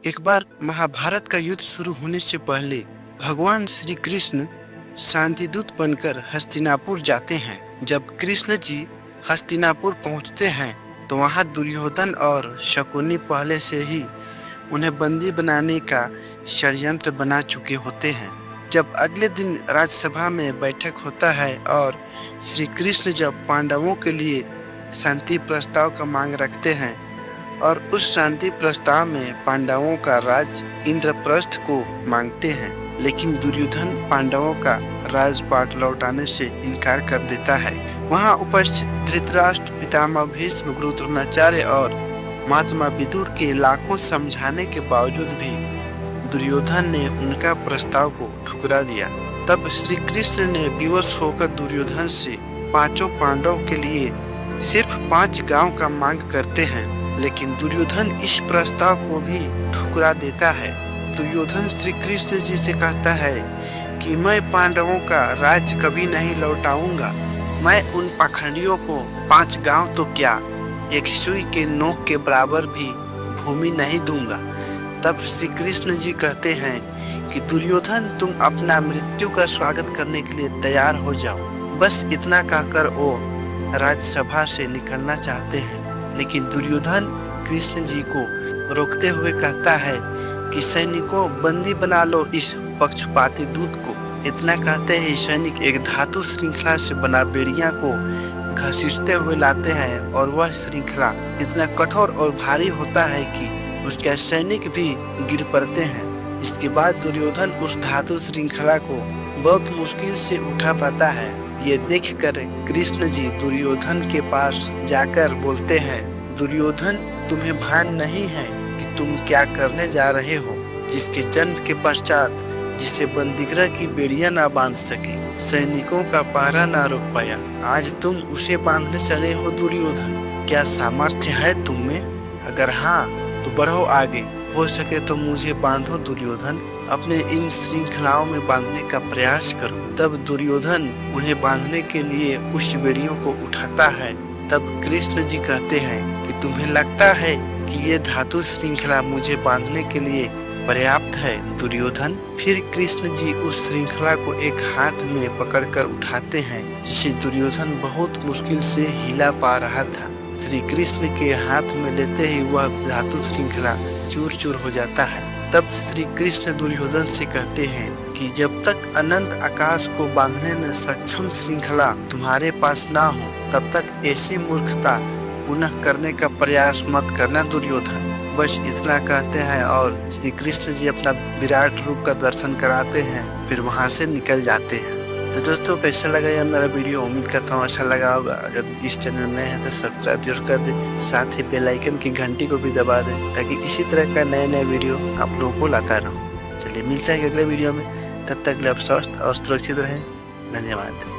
एक बार महाभारत का युद्ध शुरू होने से पहले भगवान श्री कृष्ण शांतिदूत बनकर हस्तिनापुर जाते हैं। जब कृष्ण जी हस्तिनापुर पहुंचते हैं तो वहां दुर्योधन और शकुनी पहले से ही उन्हें बंदी बनाने का षड्यंत्र बना चुके होते हैं। जब अगले दिन राज्यसभा में बैठक होता है और श्री कृष्ण जब पांडवों के लिए शांति प्रस्ताव का मांग रखते हैं और उस शांति प्रस्ताव में पांडवों का राज इंद्रप्रस्थ को मांगते हैं, लेकिन दुर्योधन पांडवों का राजपाट लौटाने से इनकार कर देता है। वहां उपस्थित धृतराष्ट्र, पितामह भीष्म, गुरु द्रोणाचार्य और महात्मा विदुर के लाखों समझाने के बावजूद भी दुर्योधन ने उनका प्रस्ताव को ठुकरा दिया। तब श्री कृष्ण ने विवश होकर दुर्योधन से पांचों पांडव के लिए सिर्फ 5 गांव का मांग करते हैं, लेकिन दुर्योधन इस प्रस्ताव को भी ठुकरा देता है। दुर्योधन श्री कृष्ण जी से कहता है कि मैं पांडवों का राज्य कभी नहीं लौटाऊंगा। मैं उन पाखंडियों को 5 गांव तो क्या, एक सुई के नोक के बराबर भी भूमि नहीं दूंगा। तब श्री कृष्ण जी कहते हैं कि दुर्योधन, तुम अपना मृत्यु का स्वागत करने के लिए तैयार हो जाओ। बस इतना कहकर वो राज्यसभा से निकलना चाहते हैं, लेकिन दुर्योधन कृष्ण जी को रोकते हुए कहता है कि सैनिकों, बंदी बना लो इस पक्षपाती दूत को। इतना कहते ही सैनिक एक धातु श्रृंखला से बना बेड़िया को घसीटते हुए लाते हैं और वह श्रृंखला इतना कठोर और भारी होता है कि उसके सैनिक भी गिर पड़ते हैं। इसके बाद दुर्योधन उस धातु श्रृंखला को बहुत मुश्किल से उठा पाता है। ये देखकर कृष्ण जी दुर्योधन के पास जाकर बोलते हैं, दुर्योधन, तुम्हें भान नहीं है कि तुम क्या करने जा रहे हो। जिसके जन्म के पश्चात जिसे बंदीगृह की बेड़ियां ना बांध सके, सैनिकों का पहरा ना रोक पाया, आज तुम उसे बांधने चले हो दुर्योधन। क्या सामर्थ्य है तुम में? अगर हाँ तो बढ़ो आगे, हो सके तो मुझे बांधो दुर्योधन। अपने इन श्रृंखलाओं में बांधने का प्रयास करो। तब दुर्योधन उन्हें बांधने के लिए उस बेड़ियों को उठाता है। तब कृष्ण जी कहते हैं कि तुम्हें लगता है कि ये धातु श्रृंखला मुझे बांधने के लिए पर्याप्त है दुर्योधन? फिर कृष्ण जी उस श्रृंखला को एक हाथ में पकड़कर उठाते हैं, जिसे दुर्योधन बहुत मुश्किल से हिला पा रहा था। श्री कृष्ण के हाथ में लेते ही वह धातु श्रृंखला चूर चूर हो जाता है। तब श्री कृष्ण दुर्योधन से कहते हैं कि जब तक अनंत आकाश को बांधने में सक्षम श्रृंखला तुम्हारे पास ना हो, तब तक ऐसी मूर्खता पुनः करने का प्रयास मत करना दुर्योधन। बस इतना कहते हैं और श्री कृष्ण जी अपना विराट रूप का दर्शन कराते हैं, फिर वहां से निकल जाते हैं। तो दोस्तों, कैसा लगा ये मेरा वीडियो? उम्मीद करता हूँ अच्छा लगा होगा। अगर इस चैनल में है तो सब्सक्राइब जरूर कर दें, साथ ही बेल आइकन की घंटी को भी दबा दें, ताकि इसी तरह का नए वीडियो आप लोगों को लाता रहूँ। चलिए मिलते हैं अगले वीडियो में, तब तक आप स्वस्थ और सुरक्षित रहें। धन्यवाद।